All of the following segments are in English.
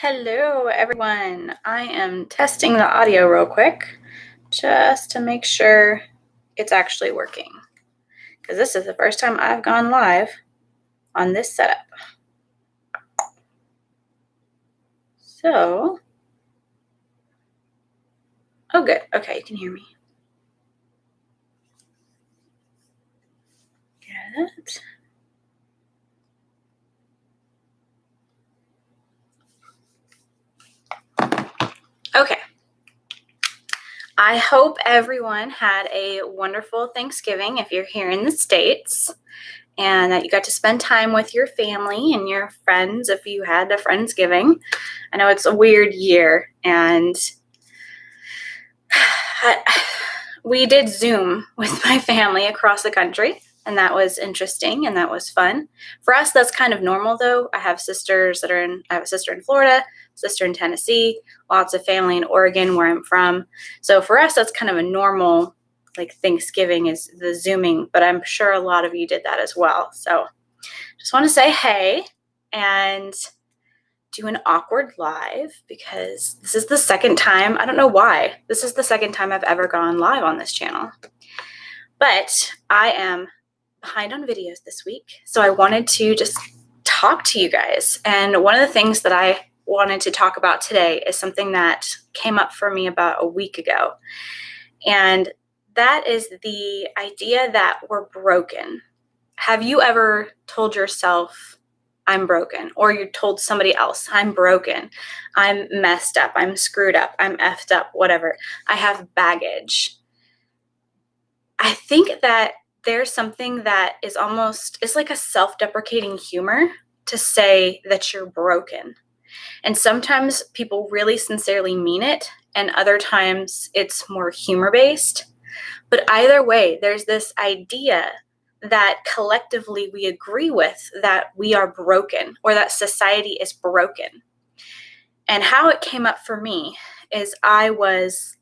Hello, everyone. I am testing the audio real quick just to make sure it's actually working, because this is the first time I've gone live on this setup. So, oh good. Okay, you can hear me. Good. Okay. I hope everyone had a wonderful Thanksgiving if you're here in the States, and that you got to spend time with your family and your friends if you had a Friendsgiving. I know it's a weird year, and we did Zoom with my family across the country, and that was interesting and that was fun. For us, that's kind of normal though. I have a sister in Florida, sister in Tennessee, lots of family in Oregon where I'm from. So for us, that's kind of a normal, like, Thanksgiving is the Zooming, but I'm sure a lot of you did that as well. So just want to say hey and do an awkward live, because this is the second time, I don't know why, this is the second time I've ever gone live on this channel. But I am behind on videos this week, so I wanted to just talk to you guys. And one of the things that I wanted to talk about today is something that came up for me about a week ago. And that is the idea that we're broken. Have you ever told yourself, I'm broken? Or you told somebody else, I'm broken, I'm messed up, I'm screwed up, I'm effed up, whatever. I have baggage. I think that there's something that is almost, it's like a self-deprecating humor to say that you're broken. And sometimes people really sincerely mean it, and other times it's more humor-based. But either way, there's this idea that collectively we agree with, that we are broken or that society is broken. And how it came up for me is I was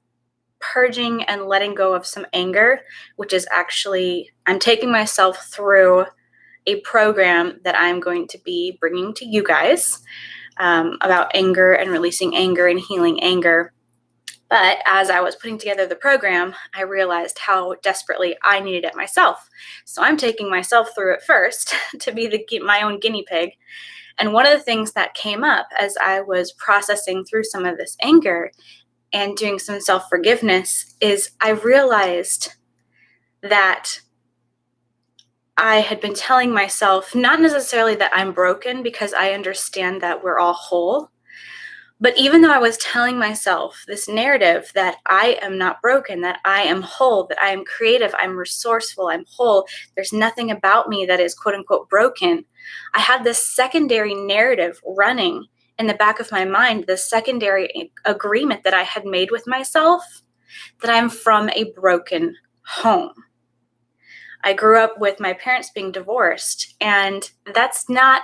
purging and letting go of some anger, which is actually, I'm taking myself through a program that I'm going to be bringing to you guys about anger and releasing anger and healing anger. But as I was putting together the program, I realized how desperately I needed it myself. So I'm taking myself through it first to be my own guinea pig. And one of the things that came up as I was processing through some of this anger and doing some self-forgiveness is I realized that I had been telling myself, not necessarily that I'm broken, because I understand that we're all whole. But even though I was telling myself this narrative that I am not broken, that I am whole, that I am creative, I'm resourceful, I'm whole, there's nothing about me that is quote unquote broken, I had this secondary narrative running in the back of my mind, this secondary agreement that I had made with myself, that I'm from a broken home. I grew up with my parents being divorced, and that's not,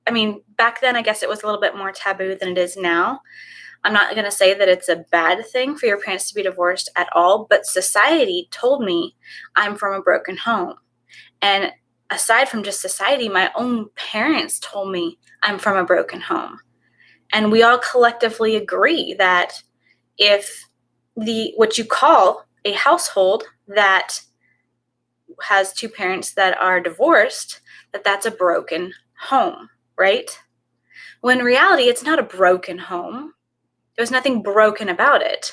I mean, back then, I guess it was a little bit more taboo than it is now. I'm not going to say that it's a bad thing for your parents to be divorced at all, but society told me I'm from a broken home. And aside from just society, my own parents told me I'm from a broken home. And we all collectively agree that if what you call a household that has two parents that are divorced, that's a broken home, right? Well, in reality, it's not a broken home. There's nothing broken about it.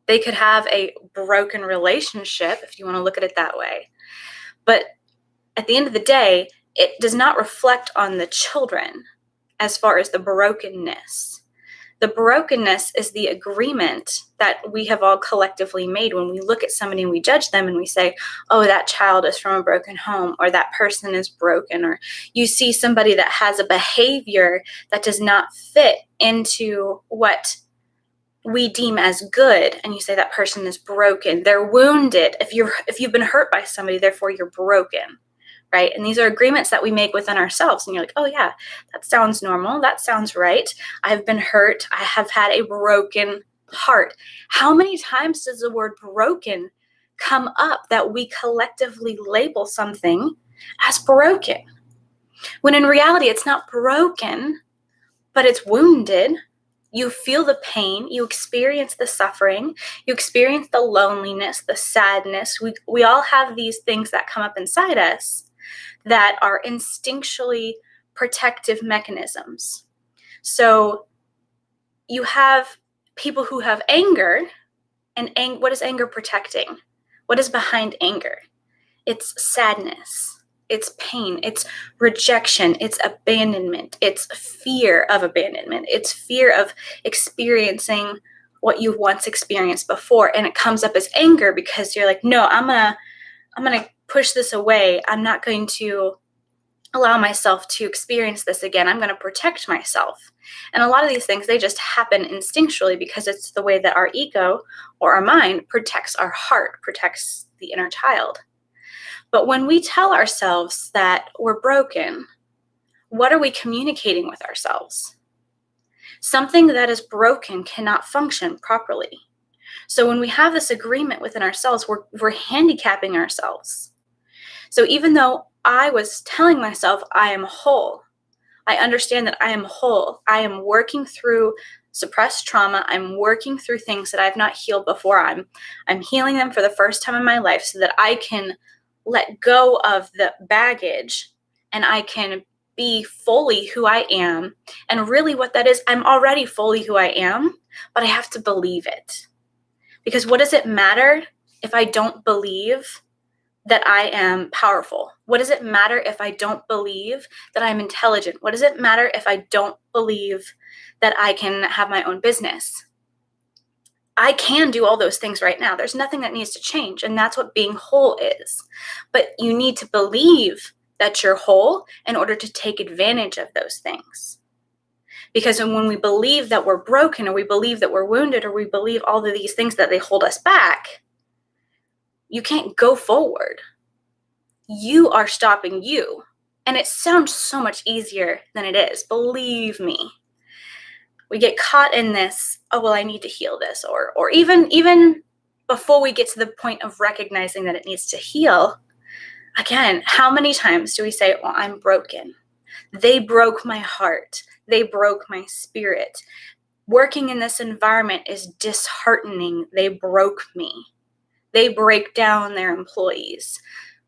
They could have a broken relationship, if you want to look at it that way. But at the end of the day, it does not reflect on the children as far as the brokenness. The brokenness is the agreement that we have all collectively made when we look at somebody and we judge them and we say, oh, that child is from a broken home, or that person is broken, or you see somebody that has a behavior that does not fit into what we deem as good, and you say that person is broken. They're wounded. If you've been hurt by somebody, therefore you're broken. Right? And these are agreements that we make within ourselves. And you're like, oh yeah, that sounds normal. That sounds right. I've been hurt. I have had a broken heart. How many times does the word broken come up that we collectively label something as broken? When in reality, it's not broken. but it's wounded. You feel the pain, you experience the suffering, you experience the loneliness, the sadness. We all have these things that come up inside us that are instinctually protective mechanisms. So you have people who have anger, and what is anger protecting? What is behind anger? It's sadness, it's pain, it's rejection, it's abandonment, it's fear of abandonment, it's fear of experiencing what you once experienced before. And it comes up as anger because you're like, no, I'm gonna push this away. I'm not going to allow myself to experience this again. I'm going to protect myself. And a lot of these things, they just happen instinctually because it's the way that our ego or our mind protects our heart, protects the inner child. But when we tell ourselves that we're broken, what are we communicating with ourselves? Something that is broken cannot function properly. So when we have this agreement within ourselves, we're handicapping ourselves. So even though I was telling myself I am whole, I understand that I am whole. I am working through suppressed trauma. I'm working through things that I've not healed before. I'm healing them for the first time in my life so that I can let go of the baggage and I can be fully who I am. And really what that is, I'm already fully who I am, but I have to believe it. Because what does it matter if I don't believe that I am powerful? What does it matter if I don't believe that I'm intelligent? What does it matter if I don't believe that I can have my own business? I can do all those things right now. There's nothing that needs to change. And that's what being whole is. But you need to believe that you're whole in order to take advantage of those things. Because when we believe that we're broken, or we believe that we're wounded, or we believe all of these things that they hold us back, you can't go forward. You are stopping you. And it sounds so much easier than it is. Believe me. We get caught in this, oh, well, I need to heal this. Or even before we get to the point of recognizing that it needs to heal, again, how many times do we say, well, I'm broken? They broke my heart. They broke my spirit. Working in this environment is disheartening. They broke me. They break down their employees.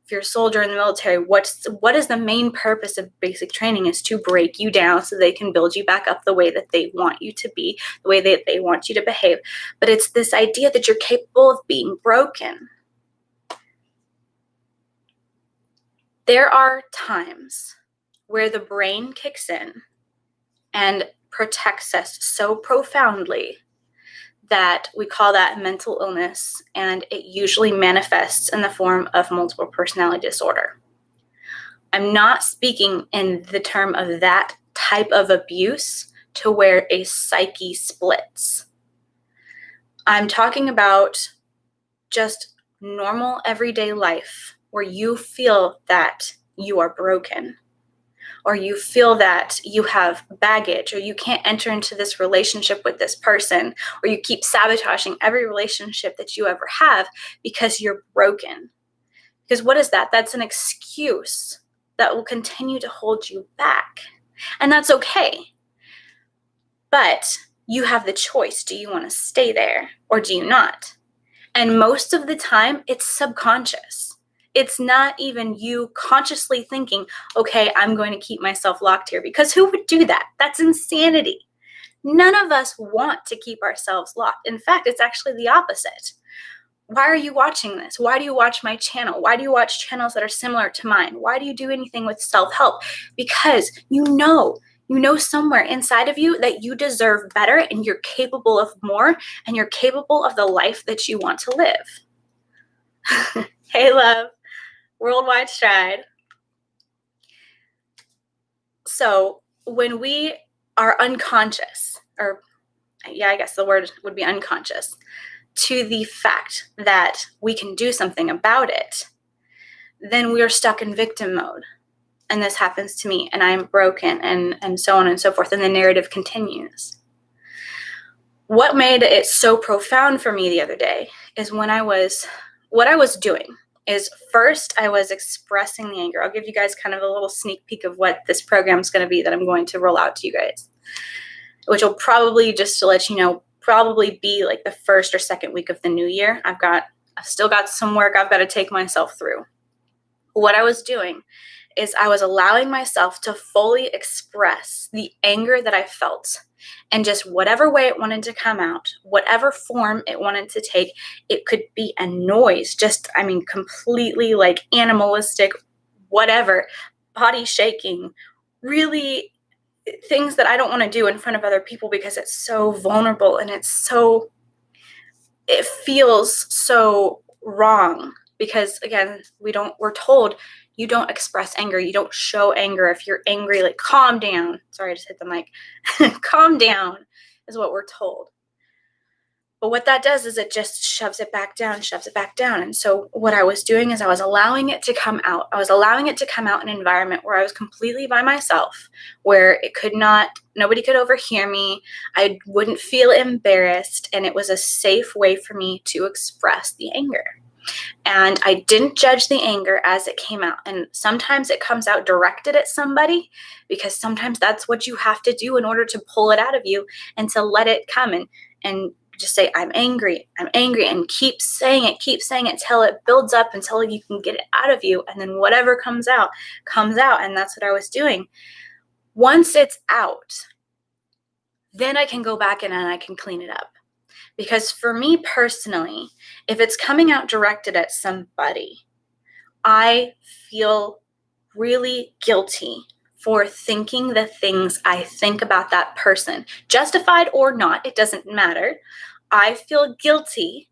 If you're a soldier in the military, what is the main purpose of basic training is to break you down so they can build you back up the way that they want you to be, the way that they want you to behave. But it's this idea that you're capable of being broken. There are times where the brain kicks in and protects us so profoundly that we call that mental illness, and it usually manifests in the form of multiple personality disorder. I'm not speaking in the term of that type of abuse to where a psyche splits. I'm talking about just normal everyday life where you feel that you are broken, or you feel that you have baggage, or you can't enter into this relationship with this person, or you keep sabotaging every relationship that you ever have because you're broken. Because what is that? That's an excuse that will continue to hold you back. And that's okay. But you have the choice. Do you want to stay there or do you not? And most of the time, it's subconscious. It's not even you consciously thinking, okay, I'm going to keep myself locked here, because who would do that? That's insanity. None of us want to keep ourselves locked. In fact, it's actually the opposite. Why are you watching this? Why do you watch my channel? Why do you watch channels that are similar to mine? Why do you do anything with self-help? Because you know somewhere inside of you that you deserve better and you're capable of more and you're capable of the life that you want to live. Hey, love. Worldwide Stride. So when we are unconscious, or yeah, I guess the word would be unconscious, to the fact that we can do something about it, then we are stuck in victim mode. And this happens to me, and I'm broken, and so on and so forth. And the narrative continues. What made it so profound for me the other day is what I was doing is, first I was expressing the anger. I'll give you guys kind of a little sneak peek of what this program is going to be that I'm going to roll out to you guys. which will probably, just to let you know, probably be like the first or second week of the new year. I've still got some work I've got to take myself through. What I was doing is I was allowing myself to fully express the anger that I felt, and just whatever way it wanted to come out, whatever form it wanted to take. It could be a noise, completely like animalistic, whatever, body shaking, really things that I don't want to do in front of other people because it's so vulnerable and it feels so wrong. Because again, we're told you don't express anger. You don't show anger. If you're angry, like, calm down. Sorry, I just hit the mic. Calm down is what we're told. But what that does is it just shoves it back down. And so what I was doing is I was allowing it to come out. I was allowing it to come out in an environment where I was completely by myself, where nobody could overhear me. I wouldn't feel embarrassed. And it was a safe way for me to express the anger. And I didn't judge the anger as it came out. And sometimes it comes out directed at somebody, because sometimes that's what you have to do in order to pull it out of you and to let it come and just say, I'm angry, and keep saying it till it builds up, until you can get it out of you. And then whatever comes out. And that's what I was doing. Once it's out, then I can go back in and I can clean it up. Because for me personally, if it's coming out directed at somebody, I feel really guilty for thinking the things I think about that person. Justified or not, it doesn't matter. I feel guilty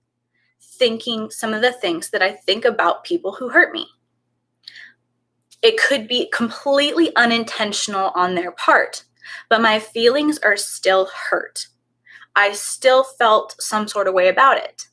thinking some of the things that I think about people who hurt me. It could be completely unintentional on their part, but my feelings are still hurt. I still felt some sort of way about it.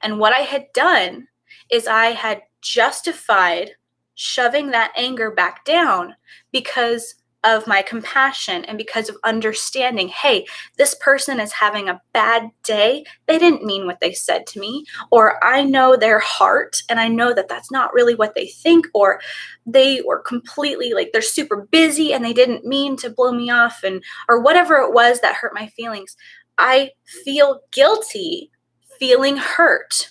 And what I had done is I had justified shoving that anger back down because of my compassion and because of understanding, hey, this person is having a bad day. They didn't mean what they said to me, or I know their heart and I know that that's not really what they think, or they were completely like, they're super busy and they didn't mean to blow me off, or whatever it was that hurt my feelings. I feel guilty feeling hurt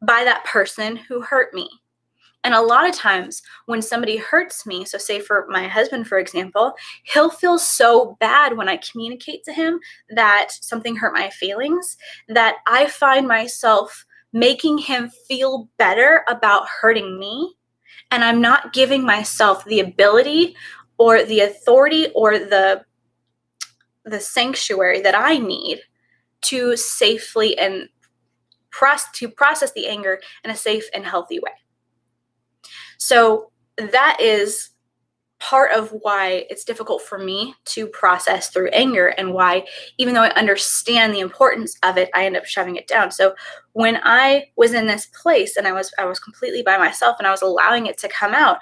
by that person who hurt me. And a lot of times when somebody hurts me, so say for my husband, for example, he'll feel so bad when I communicate to him that something hurt my feelings, that I find myself making him feel better about hurting me. And I'm not giving myself the ability or the authority or the sanctuary that I need to safely and process the anger in a safe and healthy way. So that is part of why it's difficult for me to process through anger, and why, even though I understand the importance of it, I end up shoving it down. So when I was in this place and I was completely by myself and I was allowing it to come out,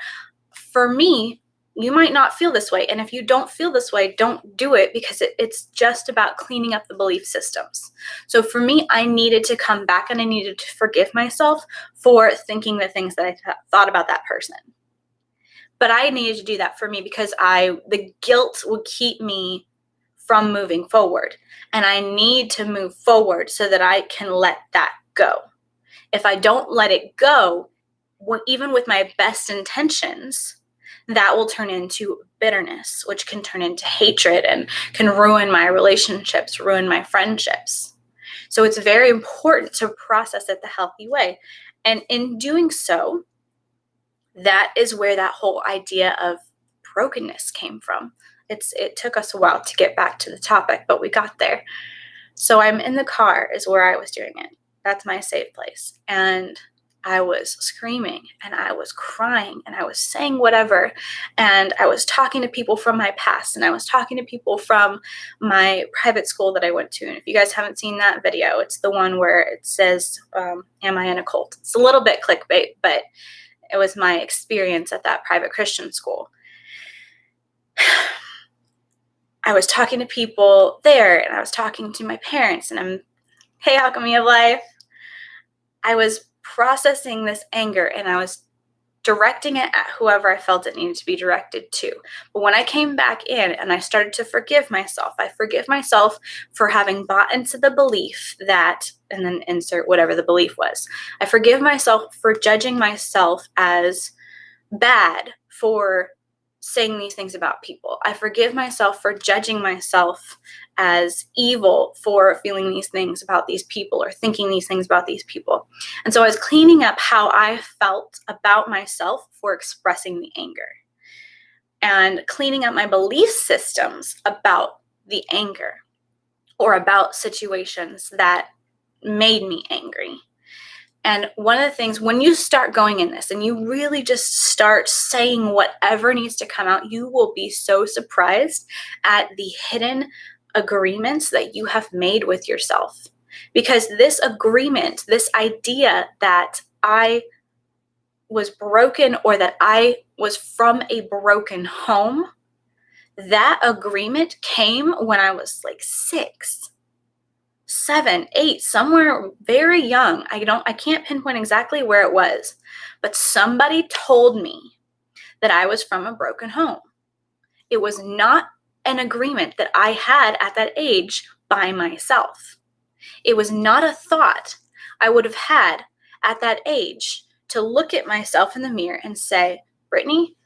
for me, you might not feel this way. And if you don't feel this way, don't do it, because it's just about cleaning up the belief systems. So for me, I needed to come back and I needed to forgive myself for thinking the things that I thought about that person. But I needed to do that for me because the guilt would keep me from moving forward. And I need to move forward so that I can let that go. If I don't let it go, even with my best intentions, that will turn into bitterness, which can turn into hatred and can ruin my relationships, ruin my friendships. So it's very important to process it the healthy way. And in doing so, that is where that whole idea of brokenness came from. It took us a while to get back to the topic, but we got there. So I'm in the car is where I was doing it. That's my safe place. And I was screaming and I was crying and I was saying whatever. And I was talking to people from my past, and I was talking to people from my private school that I went to. And if you guys haven't seen that video, it's the one where it says, am I in a cult? It's a little bit clickbait, but it was my experience at that private Christian school. I was talking to people there, and I was talking to my parents, and hey, Alchemy of Life. I was processing this anger, and I was directing it at whoever I felt it needed to be directed to. But when I came back in and I started to forgive myself, I forgive myself for having bought into the belief that, and then insert whatever the belief was. I forgive myself for judging myself as bad for saying these things about people. I forgive myself for judging myself as evil for feeling these things about these people or thinking these things about these people. And so I was cleaning up how I felt about myself for expressing the anger and cleaning up my belief systems about the anger or about situations that made me angry. And one of the things, when you start going in this and you really just start saying whatever needs to come out, you will be so surprised at the hidden agreements that you have made with yourself. Because this agreement, this idea that I was broken or that I was from a broken home, that agreement came when I was like 6, 7, 8, somewhere very young. I can't pinpoint exactly where it was, but somebody told me that I was from a broken home. It was not an agreement that I had at that age by myself. It was not a thought I would have had at that age to look at myself in the mirror and say, Brittany,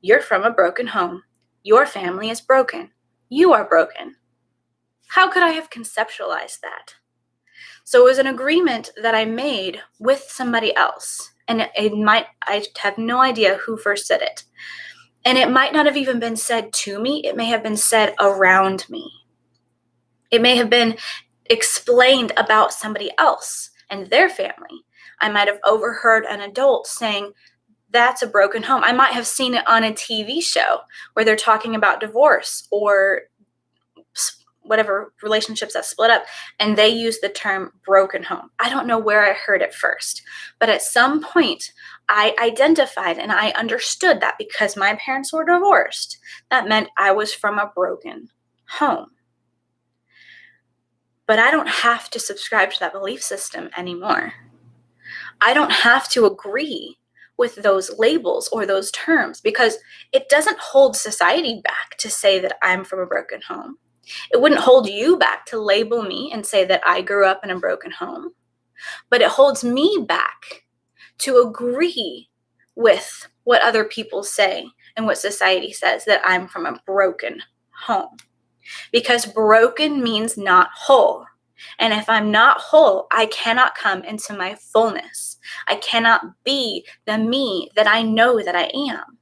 you're from a broken home. Your family is broken. You are broken. How could I have conceptualized that? So it was an agreement that I made with somebody else. And I have no idea who first said it. And it might not have even been said to me. It may have been said around me. It may have been explained about somebody else and their family. I might have overheard an adult saying, that's a broken home. I might have seen it on a TV show where they're talking about divorce or whatever relationships that split up, and they use the term broken home. I don't know where I heard it first, but at some point I identified and I understood that because my parents were divorced, that meant I was from a broken home. But I don't have to subscribe to that belief system anymore. I don't have to agree with those labels or those terms because it doesn't hold society back to say that I'm from a broken home. It wouldn't hold you back to label me and say that I grew up in a broken home, but it holds me back to agree with what other people say and what society says that I'm from a broken home. Because broken means not whole. And if I'm not whole, I cannot come into my fullness. I cannot be the me that I know that I am.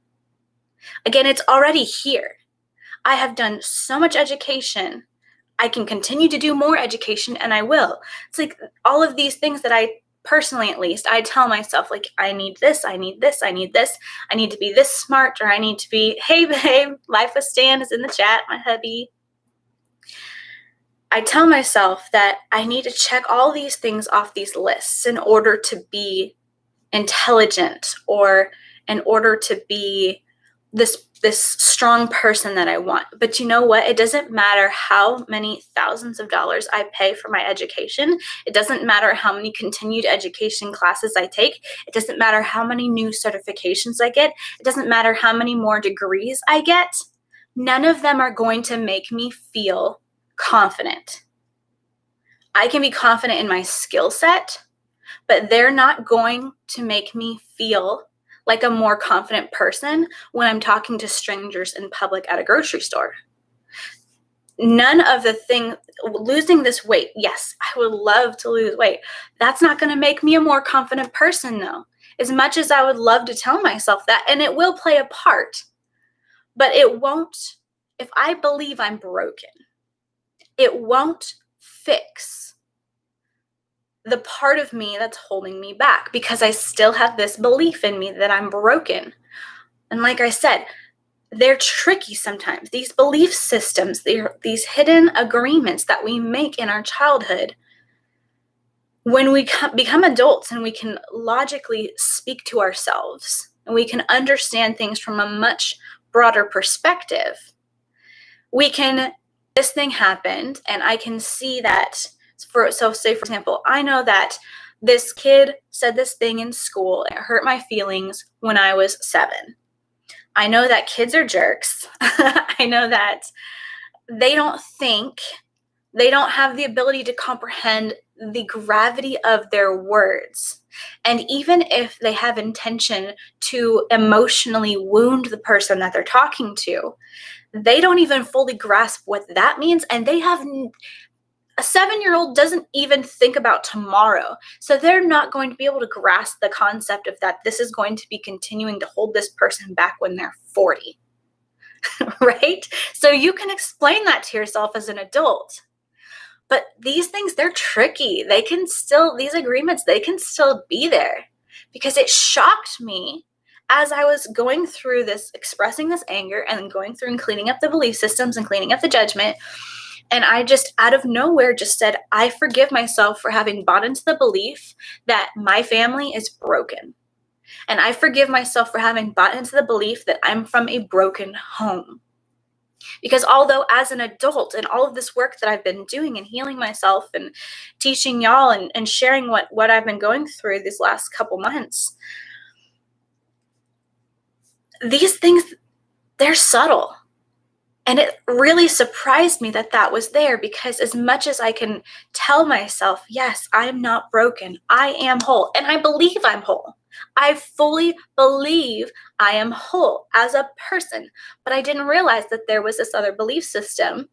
Again, it's already here. I have done so much education. I can continue to do more education, and I will. It's like all of these things that I personally, at least, I tell myself, like, I need this, I need this, I need this. I need to be this smart, or I need to be, hey, babe, Life with Stan is in the chat, my hubby. I tell myself that I need to check all these things off these lists in order to be intelligent or in order to be this strong person that I want. But you know what? It doesn't matter how many thousands of dollars I pay for my education. It doesn't matter how many continued education classes I take. It doesn't matter how many new certifications I get. It doesn't matter how many more degrees I get. None of them are going to make me feel confident. I can be confident in my skill set, but they're not going to make me feel like a more confident person when I'm talking to strangers in public at a grocery store. None of the things, losing this weight, yes, I would love to lose weight. That's not going to make me a more confident person, though. As much as I would love to tell myself that, and it will play a part, but it won't, if I believe I'm broken, it won't fix the part of me that's holding me back because I still have this belief in me that I'm broken. And like I said, they're tricky sometimes. These belief systems, these hidden agreements that we make in our childhood, when we become adults and we can logically speak to ourselves and we can understand things from a much broader perspective, this thing happened and I can see that. So say, for example, I know that this kid said this thing in school. It hurt my feelings when I was 7. I know that kids are jerks. I know that they don't think, they don't have the ability to comprehend the gravity of their words. And even if they have intention to emotionally wound the person that they're talking to, they don't even fully grasp what that means. And they have a 7-year-old doesn't even think about tomorrow. So they're not going to be able to grasp the concept of that this is going to be continuing to hold this person back when they're 40. Right? So you can explain that to yourself as an adult. But these things, they're tricky. They can still, these agreements, they can still be there, because it shocked me as I was going through this, expressing this anger and then going through and cleaning up the belief systems and cleaning up the judgment. And I just out of nowhere just said, I forgive myself for having bought into the belief that my family is broken. And I forgive myself for having bought into the belief that I'm from a broken home. Because although as an adult and all of this work that I've been doing and healing myself and teaching y'all and sharing what I've been going through these last couple months, these things, they're subtle. And it really surprised me that that was there, because as much as I can tell myself, yes, I'm not broken, I am whole, and I believe I'm whole. I fully believe I am whole as a person, but I didn't realize that there was this other belief system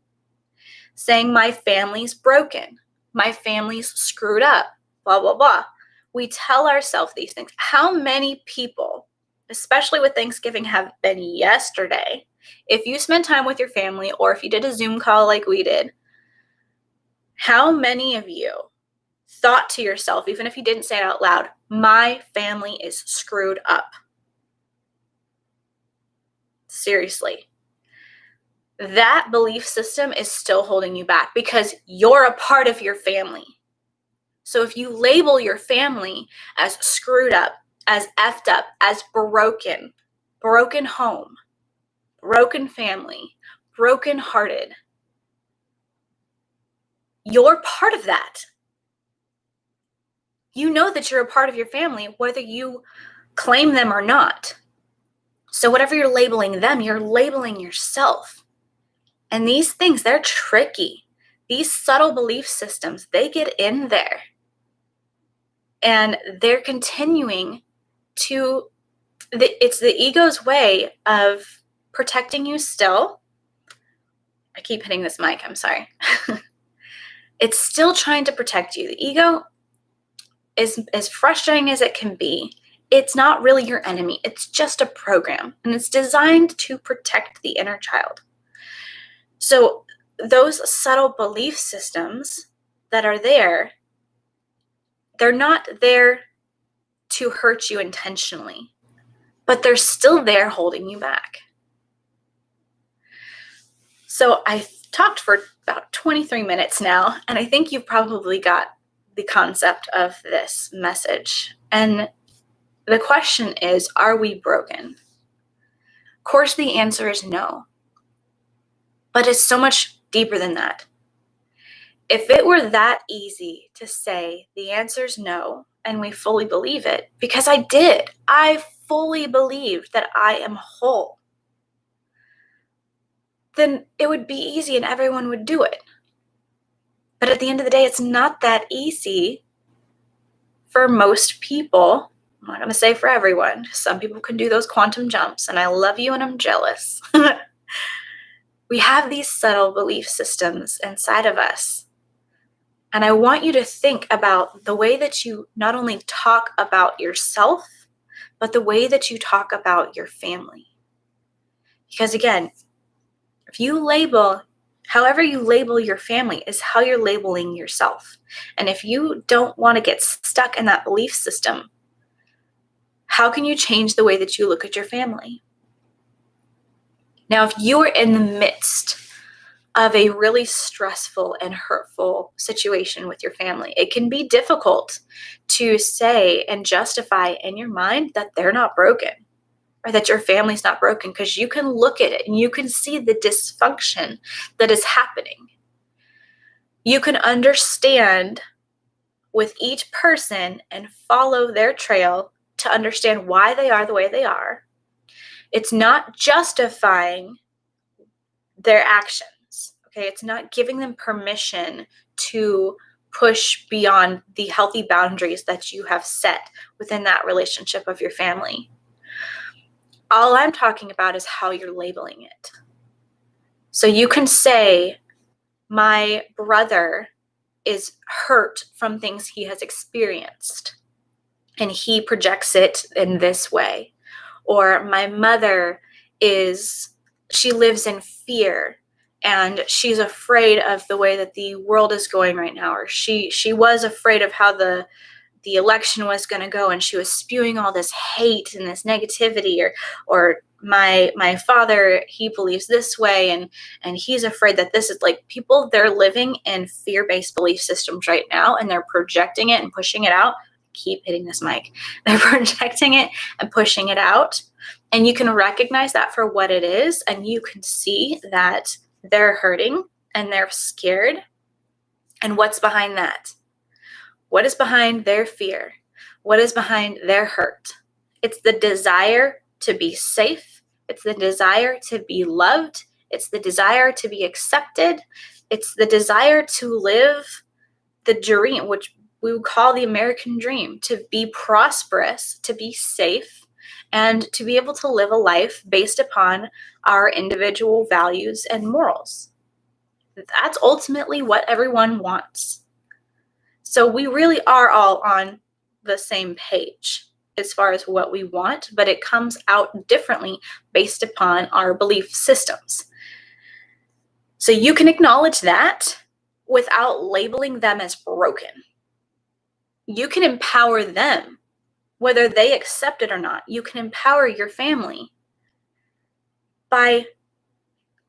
saying my family's broken, my family's screwed up, blah, blah, blah. We tell ourselves these things. How many people, especially with Thanksgiving, have been yesterday? If you spend time with your family, or if you did a Zoom call like we did, how many of you thought to yourself, even if you didn't say it out loud, my family is screwed up? Seriously. That belief system is still holding you back, because you're a part of your family. So if you label your family as screwed up, as effed up, as broken, broken home, broken family, broken hearted, you're part of that. You know that you're a part of your family, whether you claim them or not. So whatever you're labeling them, you're labeling yourself. And these things, they're tricky. These subtle belief systems, they get in there. And they're continuing to, it's the ego's way of protecting you still. I keep hitting this mic, I'm sorry. It's still trying to protect you. The ego is as frustrating as it can be. It's not really your enemy. It's just a program, and it's designed to protect the inner child. So those subtle belief systems that are there, they're not there to hurt you intentionally, but they're still there holding you back. So I talked for about 23 minutes now, and I think you've probably got the concept of this message. And the question is, are we broken? Of course, the answer is no. But it's so much deeper than that. If it were that easy to say the answer's no, and we fully believe it, because I did, I fully believed that I am whole, then it would be easy and everyone would do it. But at the end of the day, it's not that easy for most people. I'm not going to say for everyone. Some people can do those quantum jumps, and I love you and I'm jealous. We have these subtle belief systems inside of us. And I want you to think about the way that you not only talk about yourself, but the way that you talk about your family. Because again, if you label, however you label your family is how you're labeling yourself. And if you don't want to get stuck in that belief system, how can you change the way that you look at your family? Now, if you are in the midst of a really stressful and hurtful situation with your family, it can be difficult to say and justify in your mind that they're not broken or that your family's not broken, because you can look at it and you can see the dysfunction that is happening. You can understand with each person and follow their trail to understand why they are the way they are. It's not justifying their actions, okay? It's not giving them permission to push beyond the healthy boundaries that you have set within that relationship of your family. All I'm talking about is how you're labeling it. So you can say, my brother is hurt from things he has experienced, and he projects it in this way. Or my mother she lives in fear, and she's afraid of the way that the world is going right now. Or she was afraid of how the election was going to go, and she was spewing all this hate and this negativity. Or my father, he believes this way, and he's afraid that this is like, people, they're living in fear-based belief systems right now, and they're projecting it and pushing it out. Keep hitting this mic. They're projecting it and pushing it out, and you can recognize that for what it is, and you can see that they're hurting and they're scared. And what's behind that? What is behind their fear? What is behind their hurt? It's the desire to be safe. It's the desire to be loved. It's the desire to be accepted. It's the desire to live the dream, which we would call the American dream, to be prosperous, to be safe, and to be able to live a life based upon our individual values and morals. That's ultimately what everyone wants. So we really are all on the same page as far as what we want, but it comes out differently based upon our belief systems. So you can acknowledge that without labeling them as broken. You can empower them, whether they accept it or not. You can empower your family by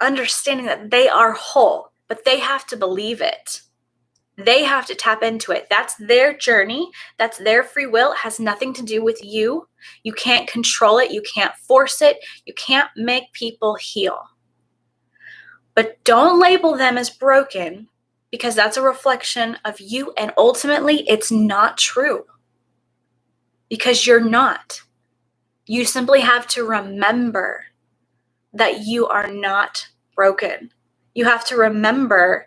understanding that they are whole, but they have to believe it. They have to tap into it. That's their journey. That's their free will. It has nothing to do with you. You can't control it. You can't force it. You can't make people heal. But don't label them as broken, because that's a reflection of you, and ultimately it's not true, because you're not. You simply have to remember that you are not broken. You have to remember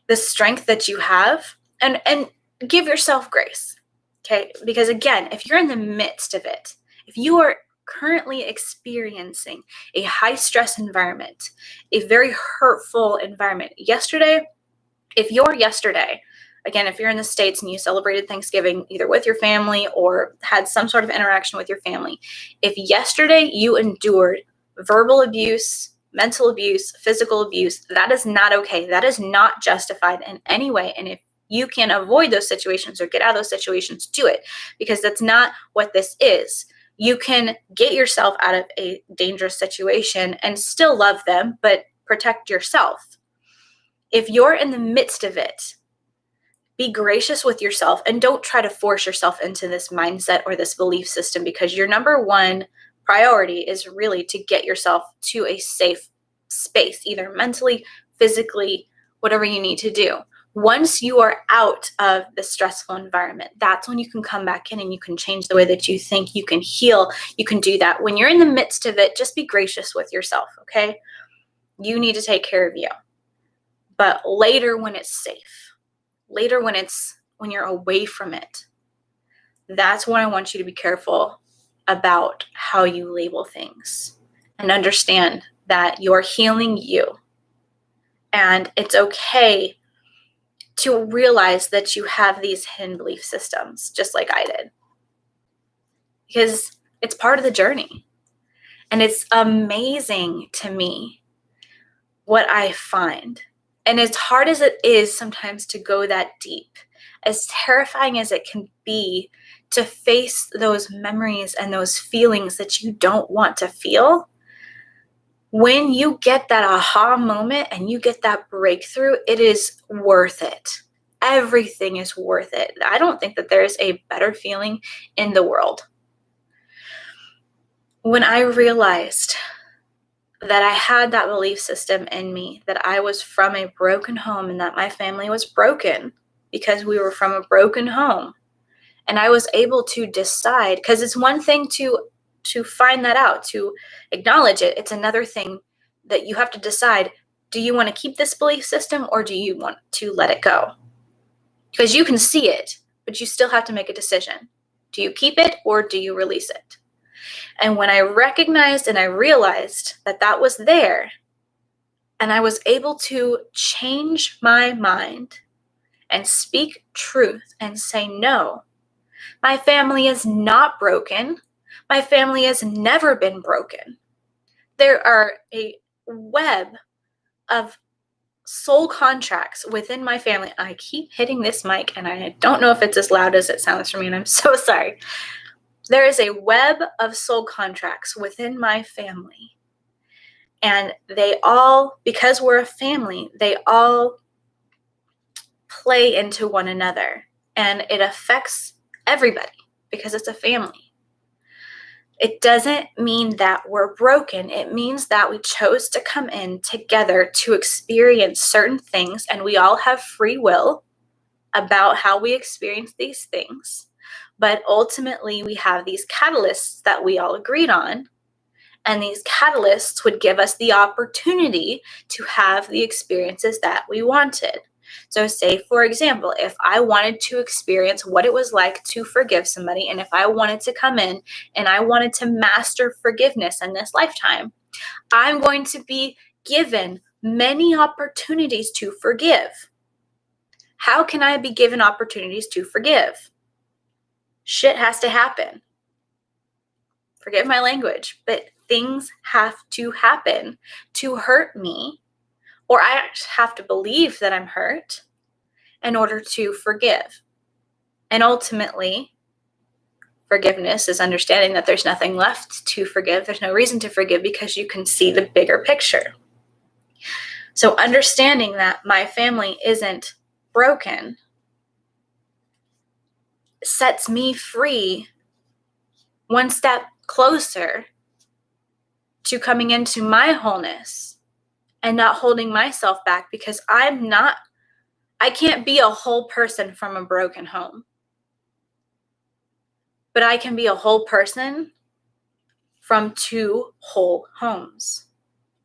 the strength that you have, and give yourself grace, okay? Because again, if you're in the midst of it, if you are currently experiencing a high stress environment, a very hurtful environment. If you're in the States and you celebrated Thanksgiving either with your family or had some sort of interaction with your family, if yesterday you endured verbal abuse, mental abuse, physical abuse, that is not okay. That is not justified in any way. And if you can avoid those situations or get out of those situations, do it, because that's not what this is. You can get yourself out of a dangerous situation and still love them, but protect yourself. If you're in the midst of it, be gracious with yourself, and don't try to force yourself into this mindset or this belief system, because your number one priority is really to get yourself to a safe space, either mentally, physically, whatever you need to do. Once you are out of the stressful environment, that's when you can come back in and you can change the way that you think. You can heal. You can do that. When you're in the midst of it, just be gracious with yourself, okay? You need to take care of you. But later, when it's safe, later when you're away from it, that's when I want you to be careful about how you label things, and understand that you're healing you. And it's okay to realize that you have these hidden belief systems, just like I did, because it's part of the journey. And it's amazing to me what I find. And as hard as it is sometimes to go that deep, as terrifying as it can be to face those memories and those feelings that you don't want to feel, when you get that aha moment and you get that breakthrough, it is worth it. Everything is worth it. I don't think that there's a better feeling in the world. When I realized that I had that belief system in me, that I was from a broken home and that my family was broken, because we were from a broken home. And I was able to decide, because it's one thing to find that out, to acknowledge it. It's another thing that you have to decide, do you want to keep this belief system or do you want to let it go? Because you can see it, but you still have to make a decision. Do you keep it or do you release it? And when I recognized and I realized that that was there, and I was able to change my mind and speak truth and say, no, my family is not broken. My family has never been broken. There are a web of soul contracts within my family. I keep hitting this mic and I don't know if it's as loud as it sounds for me, and I'm so sorry. There is a web of soul contracts within my family. And they all, because we're a family, they all play into one another. And it affects everybody because it's a family. It doesn't mean that we're broken. It means that we chose to come in together to experience certain things, and we all have free will about how we experience these things. But ultimately, we have these catalysts that we all agreed on, and these catalysts would give us the opportunity to have the experiences that we wanted. So say, for example, if I wanted to experience what it was like to forgive somebody, and if I wanted to come in and I wanted to master forgiveness in this lifetime, I'm going to be given many opportunities to forgive. How can I be given opportunities to forgive? Shit has to happen. Forgive my language, but things have to happen to hurt me, or I have to believe that I'm hurt in order to forgive. And ultimately, forgiveness is understanding that there's nothing left to forgive. There's no reason to forgive because you can see the bigger picture. So understanding that my family isn't broken sets me free one step closer to coming into my wholeness and not holding myself back, because I can't be a whole person from a broken home. But I can be a whole person from 2 whole homes,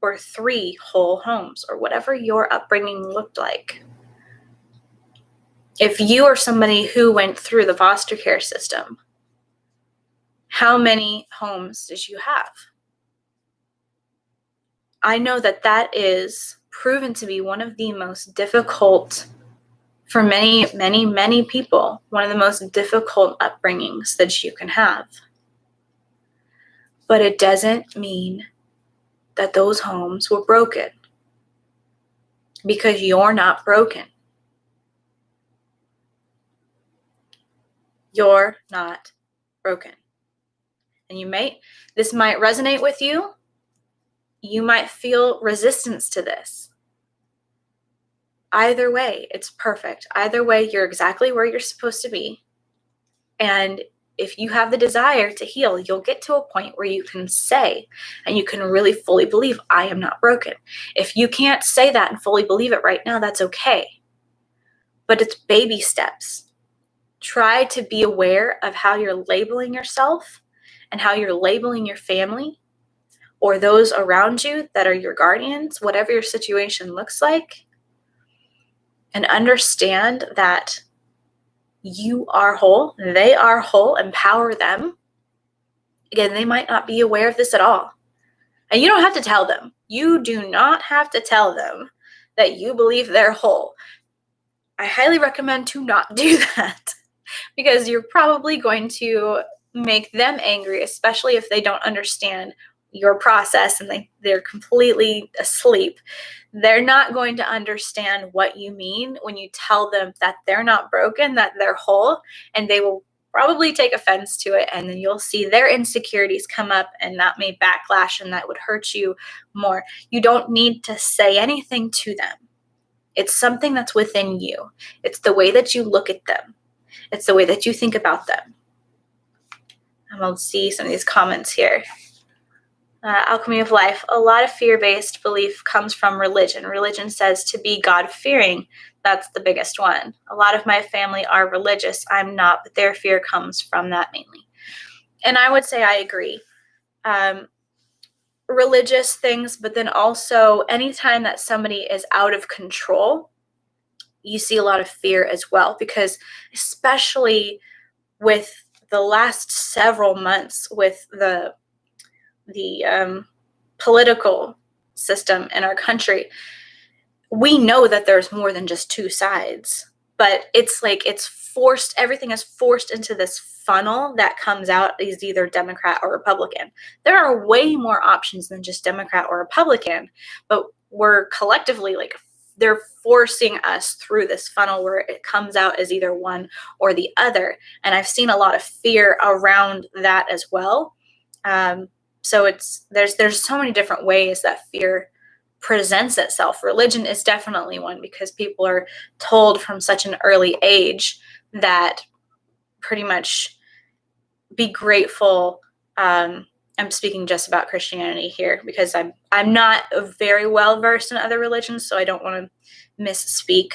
or 3 whole homes, or whatever your upbringing looked like. If you are somebody who went through the foster care system, how many homes did you have? I know that that is proven to be one of the most difficult, for many, many, many people, one of the most difficult upbringings that you can have. But it doesn't mean that those homes were broken, because you're not broken. You're not broken. And this might resonate with you. You might feel resistance to this. Either way, it's perfect. Either way, you're exactly where you're supposed to be. And if you have the desire to heal, you'll get to a point where you can say, and you can really fully believe, I am not broken. If you can't say that and fully believe it right now, that's okay. But it's baby steps. Try to be aware of how you're labeling yourself and how you're labeling your family or those around you that are your guardians, whatever your situation looks like. And understand that you are whole, they are whole, empower them. Again, they might not be aware of this at all. And you don't have to tell them. You do not have to tell them that you believe they're whole. I highly recommend to not do that, because you're probably going to make them angry, especially if they don't understand your process and they're completely asleep. They're not going to understand what you mean when you tell them that they're not broken, that they're whole, and they will probably take offense to it. And then you'll see their insecurities come up, and that may backlash, and that would hurt you more. You don't need to say anything to them. It's something that's within you. It's the way that you look at them. It's the way that you think about them. I'm going to see some of these comments here. Alchemy of Life, a lot of fear-based belief comes from religion. Religion says to be God-fearing. That's the biggest one. A lot of my family are religious. I'm not, but their fear comes from that mainly. And I would say I agree. Religious things, but then also anytime that somebody is out of control, you see a lot of fear as well, because especially with the last several months with the political system in our country, we know that there's more than just two sides, but it's like it's forced, everything is forced into this funnel that comes out as either Democrat or Republican. There are way more options than just Democrat or Republican, but we're collectively like, they're forcing us through this funnel where it comes out as either one or the other. And I've seen a lot of fear around that as well. So there's so many different ways that fear presents itself. Religion is definitely one, because people are told from such an early age that pretty much be grateful. I'm speaking just about Christianity here because I'm not very well versed in other religions, so I don't want to misspeak.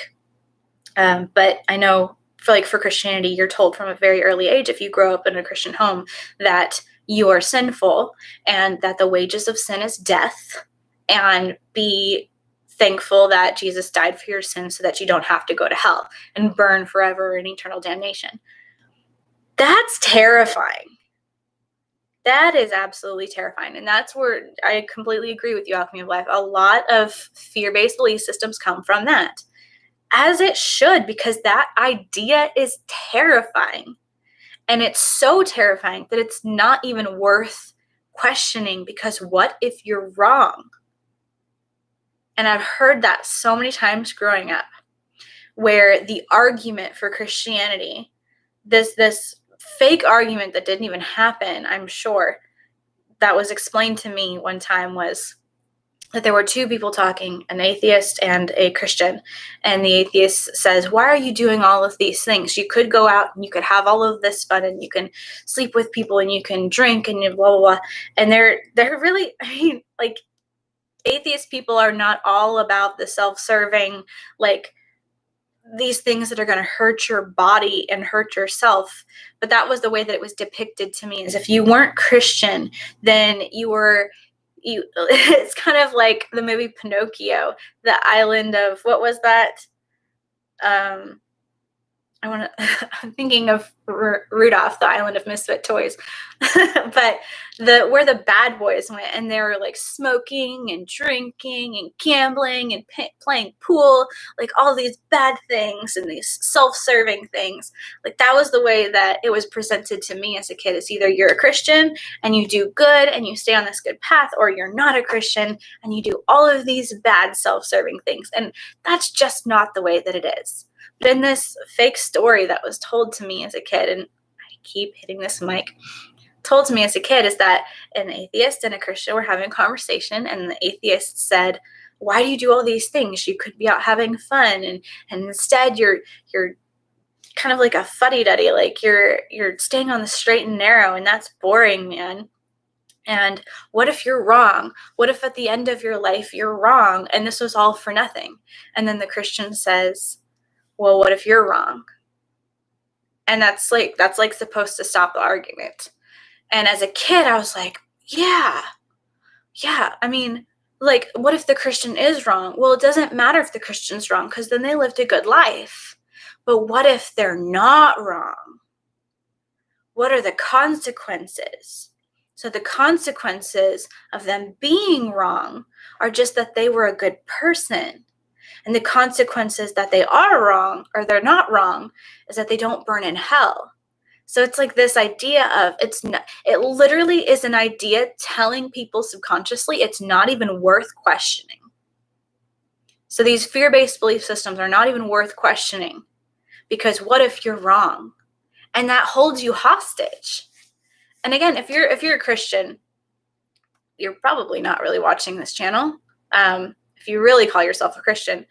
But I know for Christianity, you're told from a very early age, if you grow up in a Christian home, that you are sinful and that the wages of sin is death, and be thankful that Jesus died for your sins so that you don't have to go to hell and burn forever in eternal damnation. That's terrifying. That is absolutely terrifying. And that's where I completely agree with you, Alchemy of Life. A lot of fear-based belief systems come from that. As it should, because that idea is terrifying. And it's so terrifying that it's not even worth questioning, because what if you're wrong? And I've heard that so many times growing up, where the argument for Christianity, this fake argument that didn't even happen, I'm sure, that was explained to me one time, was that there were two people talking, an atheist and a Christian. And the atheist says, why are you doing all of these things? You could go out and you could have all of this fun, and you can sleep with people, and you can drink, and blah, blah, blah. And they're really, I mean, like, atheist people are not all about the self-serving, like, these things that are going to hurt your body and hurt yourself. But that was the way that it was depicted to me, is if you weren't Christian, then it's kind of like the movie Pinocchio, the island of, what was that? I'm thinking of Rudolph, the Island of Misfit Toys. But where the bad boys went, and they were like smoking and drinking and gambling and playing pool, like all these bad things and these self-serving things. Like, that was the way that it was presented to me as a kid. It's either you're a Christian and you do good and you stay on this good path, or you're not a Christian and you do all of these bad self-serving things. And that's just not the way that it is. But in this fake story that was told to me as a kid, and I keep hitting this mic, told to me as a kid, is that an atheist and a Christian were having a conversation, and the atheist said, why do you do all these things? You could be out having fun, and instead you're kind of like a fuddy-duddy, like you're staying on the straight and narrow, and that's boring, man. And what if you're wrong? What if at the end of your life you're wrong and this was all for nothing? And then the Christian says, well, what if you're wrong? And that's like supposed to stop the argument. And as a kid, I was like, yeah. I mean, like, what if the Christian is wrong? Well, it doesn't matter if the Christian's wrong, because then they lived a good life. But what if they're not wrong? What are the consequences? So the consequences of them being wrong are just that they were a good person. And the consequences that they are wrong, or they're not wrong, is that they don't burn in hell. So it's like this idea of, it literally is an idea telling people subconsciously it's not even worth questioning. So these fear-based belief systems are not even worth questioning, because what if you're wrong? And that holds you hostage. And again, if you're a Christian, you're probably not really watching this channel. If you really call yourself a Christian,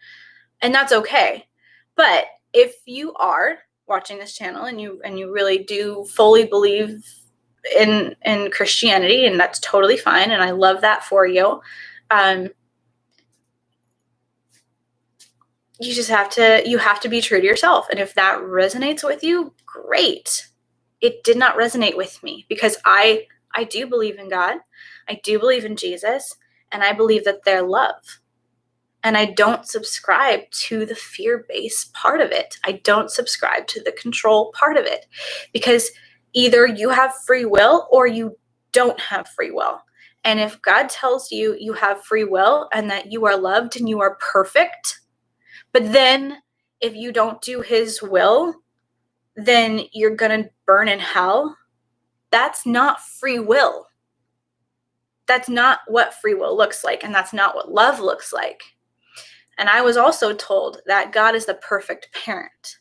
and that's okay. But if you are watching this channel and you really do fully believe in Christianity, and that's totally fine, and I love that for you. You have to be true to yourself. And if that resonates with you, great. It did not resonate with me because I do believe in God. I do believe in Jesus, and I believe that they're love. And I don't subscribe to the fear-based part of it. I don't subscribe to the control part of it, because either you have free will or you don't have free will. And if God tells you you have free will and that you are loved and you are perfect, but then if you don't do his will, then you're going to burn in hell, that's not free will. That's not what free will looks like, and that's not what love looks like. And I was also told that God is the perfect parent.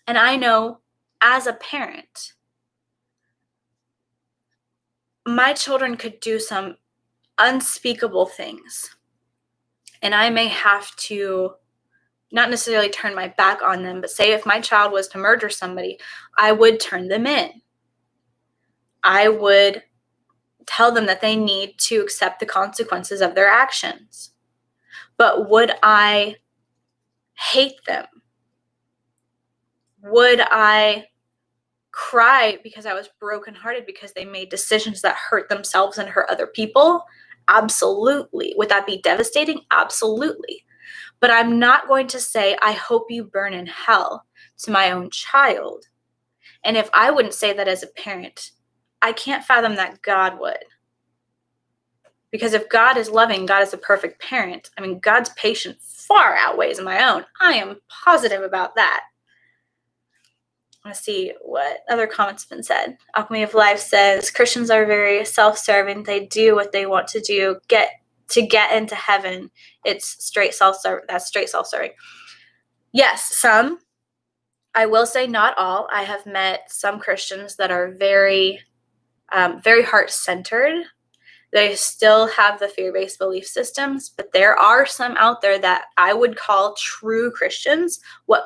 And I know as a parent, my children could do some unspeakable things. And I may have to not necessarily turn my back on them, but say if my child was to murder somebody, I would turn them in. I would tell them that they need to accept the consequences of their actions. But would I hate them? Would I cry because I was brokenhearted because they made decisions that hurt themselves and hurt other people? Absolutely. Would that be devastating? Absolutely. But I'm not going to say, I hope you burn in hell to my own child. And if I wouldn't say that as a parent, I can't fathom that God would. Because if God is loving, God is a perfect parent. I mean, God's patience far outweighs my own. I am positive about that. Let's see what other comments have been said. Alchemy of Life says, Christians are very self-serving. They do what they want to do to get into heaven. It's straight self-serving. That's straight self-serving. Yes, some. I will say not all. I have met some Christians that are very, very heart-centered. They still have the fear-based belief systems, but there are some out there that I would call true Christians, what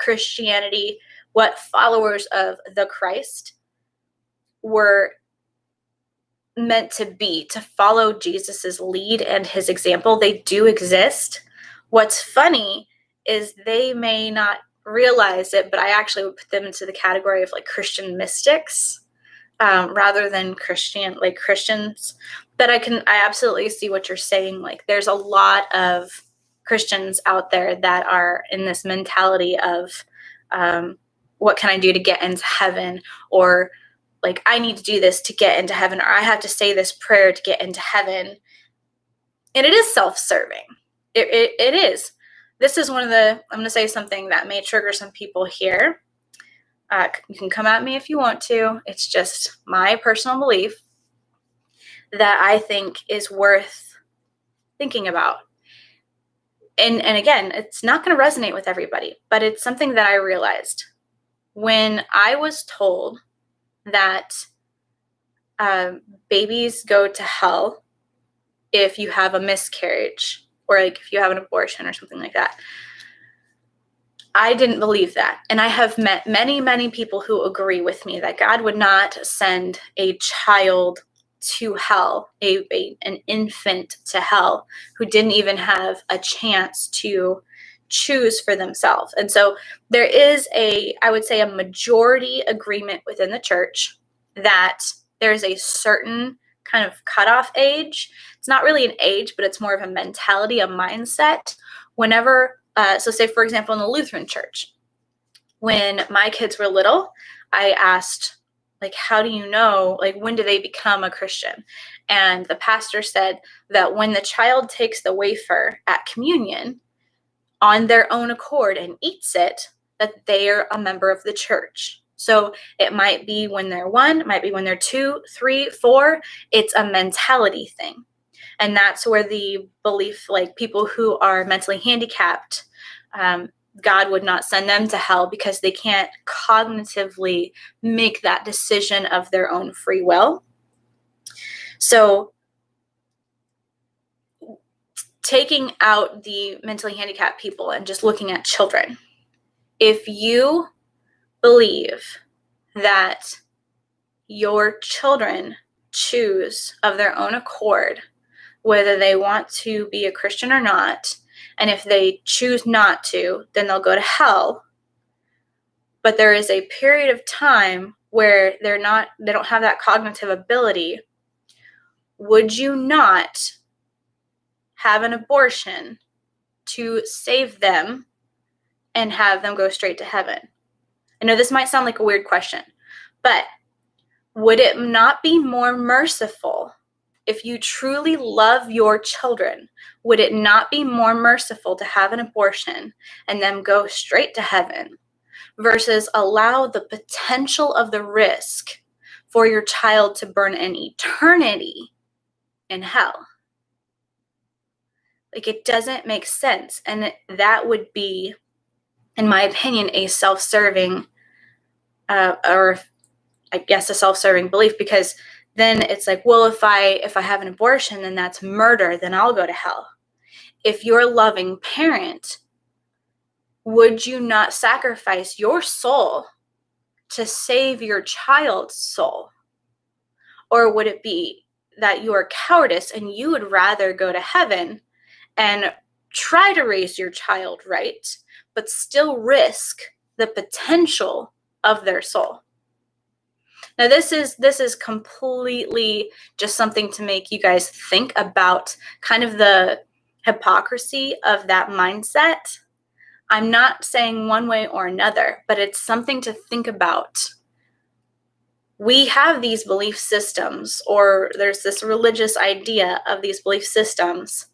followers of the Christ were meant to be, to follow Jesus's lead and his example. They do exist. What's funny is they may not realize it, but I actually would put them into the category of like Christian mystics. Rather than Christians. But I absolutely see what you're saying. Like, there's a lot of Christians out there that are in this mentality of, what can I do to get into heaven? Or like, I need to do this to get into heaven, or I have to say this prayer to get into heaven. And it is self-serving. It is. This is I'm going to say something that may trigger some people here. You can come at me if you want to. It's just my personal belief that I think is worth thinking about. And again, it's not going to resonate with everybody, but it's something that I realized when I was told that babies go to hell if you have a miscarriage or like if you have an abortion or something like that. I didn't believe that. And I have met many, many people who agree with me that God would not send a child to hell, an infant to hell, who didn't even have a chance to choose for themselves. And so there is I would say a majority agreement within the church that there's a certain kind of cutoff age. It's not really an age, but it's more of a mentality, a mindset. Whenever so say, for example, in the Lutheran church, when my kids were little, I asked, like, how do you know, like, when do they become a Christian? And the pastor said that when the child takes the wafer at communion on their own accord and eats it, that they are a member of the church. So it might be when they're 1, it might be when they're 2, 3, 4. It's a mentality thing. And that's where the belief, like people who are mentally handicapped, God would not send them to hell because they can't cognitively make that decision of their own free will. So taking out the mentally handicapped people and just looking at children, if you believe that your children choose of their own accord whether they want to be a Christian or not. And if they choose not to, then they'll go to hell. But there is a period of time where they don't have that cognitive ability. Would you not have an abortion to save them and have them go straight to heaven? I know this might sound like a weird question, but would it not be more merciful if you truly love your children? Would it not be more merciful to have an abortion and them go straight to heaven versus allow the potential of the risk for your child to burn an eternity in hell? Like, it doesn't make sense. And that would be, in my opinion, a self-serving or I guess a self-serving belief, because then it's like, well, if I have an abortion, then that's murder, then I'll go to hell. If you're a loving parent, would you not sacrifice your soul to save your child's soul? Or would it be that you are cowardice and you would rather go to heaven and try to raise your child right, but still risk the potential of their soul? Now, this is completely just something to make you guys think about kind of the hypocrisy of that mindset. I'm not saying one way or another, but it's something to think about. We have these belief systems, or there's this religious idea of these belief systems,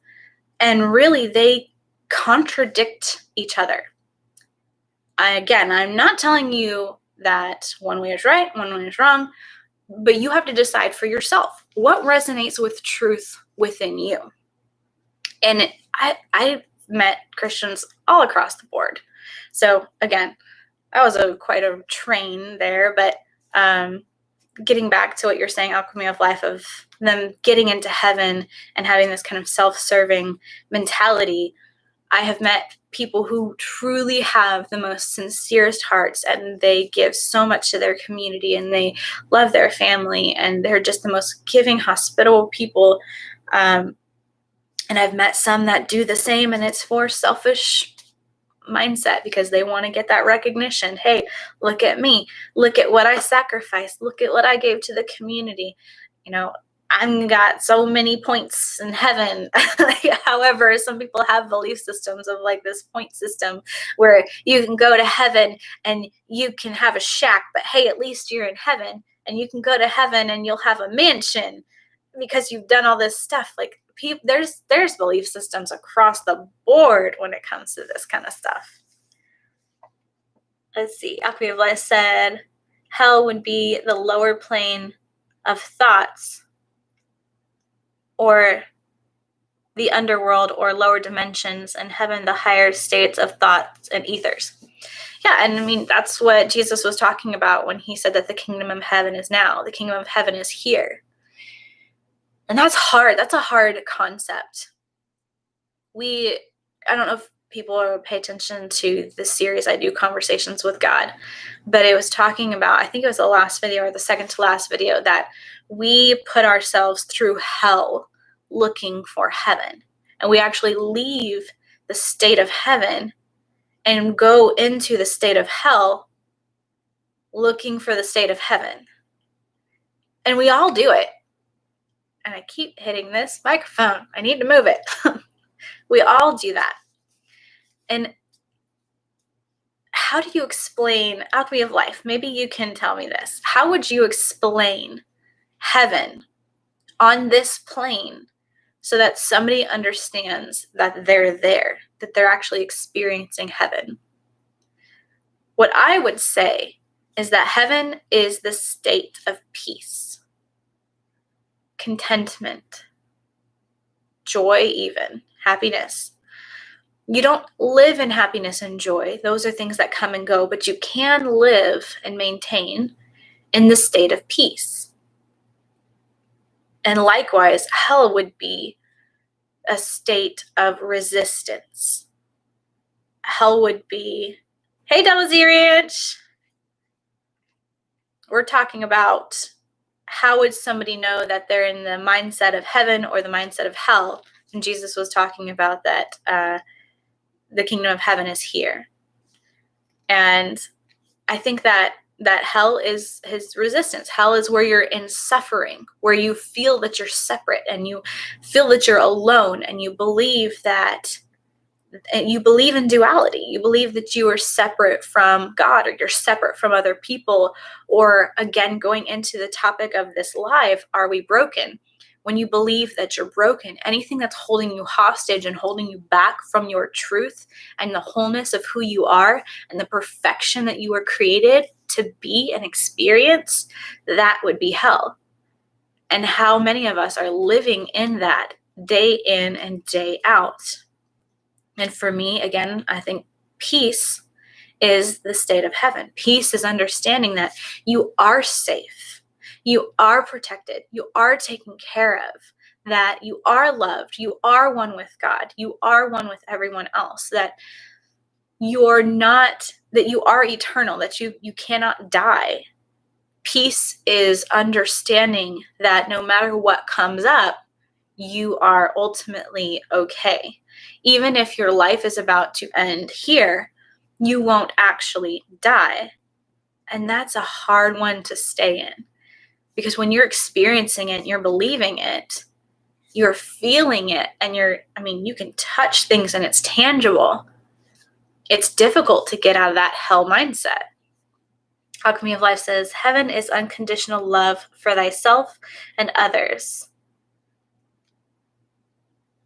and really they contradict each other. Again, I'm not telling you that one way is right, one way is wrong, but you have to decide for yourself what resonates with truth within you. And I met Christians all across the board. So again, that was quite a train there, but getting back to what you're saying, Alchemy of Life, of them getting into heaven and having this kind of self-serving mentality, I have met people who truly have the most sincerest hearts, and they give so much to their community, and they love their family, and they're just the most giving, hospitable people. And I've met some that do the same, and it's for selfish mindset because they want to get that recognition. Hey, look at me. Look at what I sacrificed. Look at what I gave to the community. You know, I've got so many points in heaven. However, some people have belief systems of like this point system where you can go to heaven and you can have a shack, but hey, at least you're in heaven, and you can go to heaven and you'll have a mansion because you've done all this stuff. Like, there's belief systems across the board when it comes to this kind of stuff. Let's see. Alchemy of Life said hell would be the lower plane of thoughts, or the underworld or lower dimensions, and heaven the higher states of thoughts and ethers. Yeah, and I mean, that's what Jesus was talking about when he said that the kingdom of heaven is now. The kingdom of heaven is here. And that's hard. That's a hard concept. I don't know if people pay attention to this series I do, Conversations with God, but it was talking about, I think it was the last video or the second to last video, that we put ourselves through hell looking for heaven. And we actually leave the state of heaven and go into the state of hell looking for the state of heaven. And we all do it. And I keep hitting this microphone. I need to move it. We all do that. And how do you explain Alchemy of Life? Maybe you can tell me this. How would you explain heaven on this plane so that somebody understands that they're there, that they're actually experiencing heaven? What I would say is that heaven is the state of peace, contentment, joy, even happiness. You don't live in happiness and joy. Those are things that come and go, but you can live and maintain in the state of peace. And likewise, hell would be a state of resistance. Hell would be, hey, Double Z Ranch. We're talking about how would somebody know that they're in the mindset of heaven or the mindset of hell? And Jesus was talking about that the kingdom of heaven is here. And I think that hell is his resistance. Hell is where you're in suffering, where you feel that you're separate and you feel that you're alone, and you believe in duality. You believe that you are separate from God, or you're separate from other people. Or again, going into the topic of this live, are we broken? When you believe that you're broken, anything that's holding you hostage and holding you back from your truth and the wholeness of who you are and the perfection that you were created to be and experience, that would be hell. And how many of us are living in that day in and day out? And for me, again, I think peace is the state of heaven. Peace is understanding that you are safe, you are protected, you are taken care of, that you are loved, you are one with God, you are one with everyone else, that you are eternal, that you cannot die. Peace is understanding that no matter what comes up, you are ultimately okay. Even if your life is about to end here, you won't actually die. And that's a hard one to stay in, because when you're experiencing it, you're believing it, you're feeling it, and you can touch things and it's tangible. It's difficult to get out of that hell mindset. Alchemy of Life says, heaven is unconditional love for thyself and others.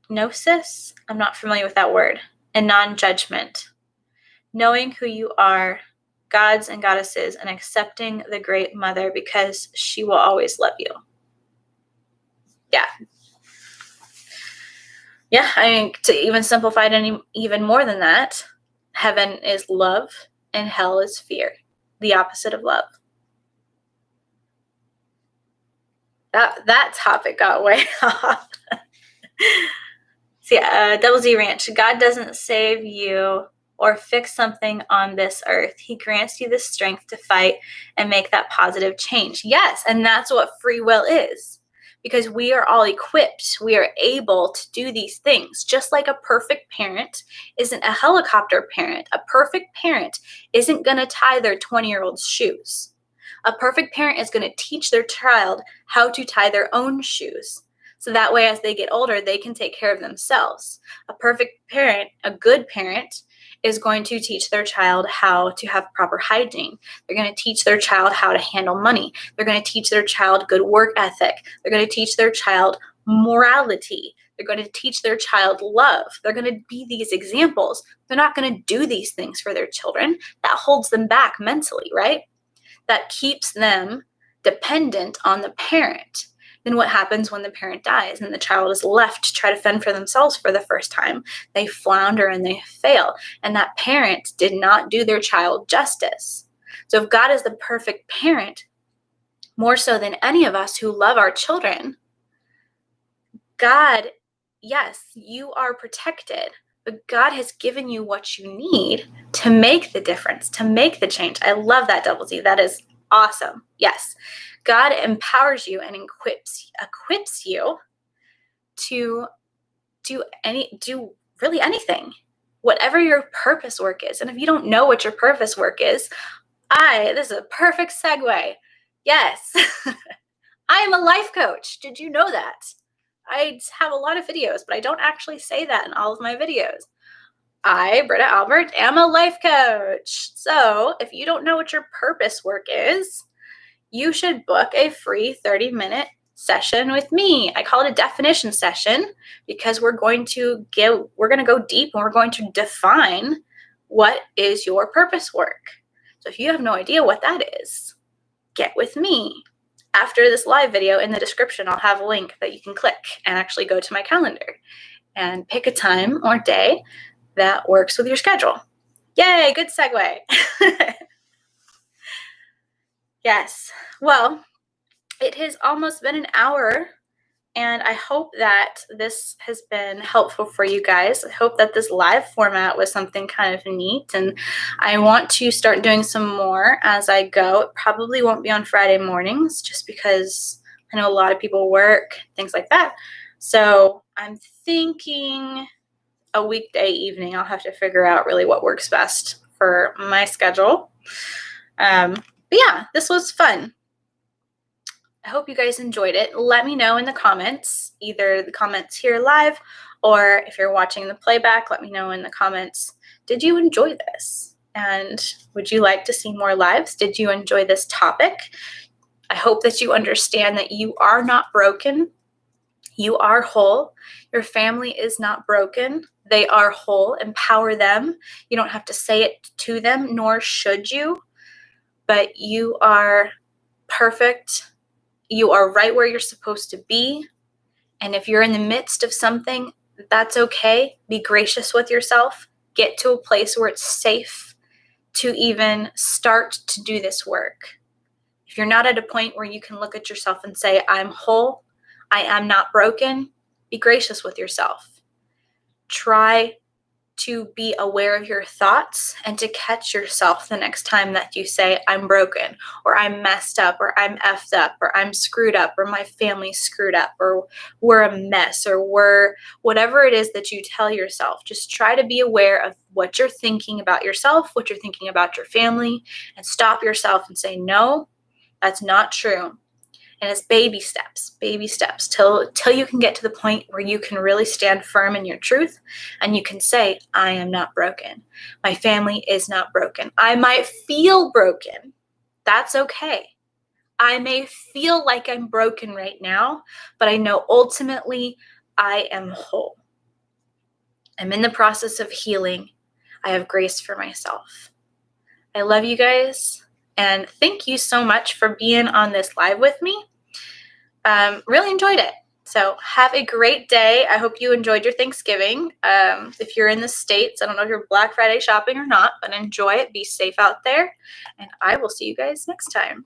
Gnosis? I'm not familiar with that word. And non-judgment. Knowing who you are, gods and goddesses, and accepting the Great Mother because she will always love you. Yeah. Yeah, I mean, to even simplify it even more than that, heaven is love and hell is fear, the opposite of love. That topic got way off. So yeah, Double Z Ranch. God doesn't save you or fix something on this earth. He grants you the strength to fight and make that positive change. Yes, and that's what free will is. Because we are all equipped. We are able to do these things. Just like a perfect parent isn't a helicopter parent. A perfect parent isn't going to tie their 20-year-old's shoes. A perfect parent is going to teach their child how to tie their own shoes. So that way, as they get older, they can take care of themselves. A perfect parent, a good parent, is going to teach their child how to have proper hygiene. They're going to teach their child how to handle money. They're going to teach their child good work ethic. They're going to teach their child morality. They're going to teach their child love. They're going to be these examples. They're not going to do these things for their children. That holds them back mentally, right? That keeps them dependent on the parent. Then what happens when the parent dies and the child is left to try to fend for themselves for the first time? They flounder and they fail. And that parent did not do their child justice. So if God is the perfect parent, more so than any of us who love our children, God, yes, you are protected, but God has given you what you need to make the difference, to make the change. I love that, Double Z. That is awesome. Yes. God empowers you and equips you to do really anything, whatever your purpose work is. And if you don't know what your purpose work is, this is a perfect segue. Yes, I am a life coach. Did you know that? I have a lot of videos, but I don't actually say that in all of my videos. I, Britta Albert, am a life coach. So if you don't know what your purpose work is, you should book a free 30-minute session with me. I call it a definition session because we're going to go deep and we're going to define what is your purpose work. So if you have no idea what that is, get with me. After this live video, in the description, I'll have a link that you can click and actually go to my calendar and pick a time or day that works with your schedule. Yay, good segue. Yes. Well, it has almost been an hour And I hope that this has been helpful for you guys. I hope that this live format was something kind of neat. And I want to start doing some more as I go. It probably won't be on Friday mornings just because I know a lot of people work, things like that. So I'm thinking a weekday evening. I'll have to figure out really what works best for my schedule. But yeah, this was fun. I hope you guys enjoyed it. Let me know in the comments, either the comments here live or if you're watching the playback, let me know in the comments, did you enjoy this? And would you like to see more lives? Did you enjoy this topic? I hope that you understand that you are not broken. You are whole. Your family is not broken. They are whole. Empower them. You don't have to say it to them, nor should you, but you are perfect. You are right where you're supposed to be. And if you're in the midst of something, that's okay. Be gracious with yourself. Get to a place where it's safe to even start to do this work. If you're not at a point where you can look at yourself and say, I'm whole, I am not broken, be gracious with yourself. Try to be aware of your thoughts and to catch yourself the next time that you say, I'm broken, or I'm messed up, or I'm effed up, or I'm screwed up, or my family's screwed up, or we're a mess, or we're whatever it is that you tell yourself. Just try to be aware of what you're thinking about yourself, what you're thinking about your family, and stop yourself and say, no, that's not true. And it's baby steps till you can get to the point where you can really stand firm in your truth and you can say, I am not broken. My family is not broken. I might feel broken. That's okay. I may feel like I'm broken right now, but I know ultimately I am whole. I'm in the process of healing. I have grace for myself. I love you guys. And thank you so much for being on this live with me. Really enjoyed it. So have a great day. I hope you enjoyed your Thanksgiving. If you're in the States, I don't know if you're Black Friday shopping or not, but enjoy it. Be safe out there. And I will see you guys next time.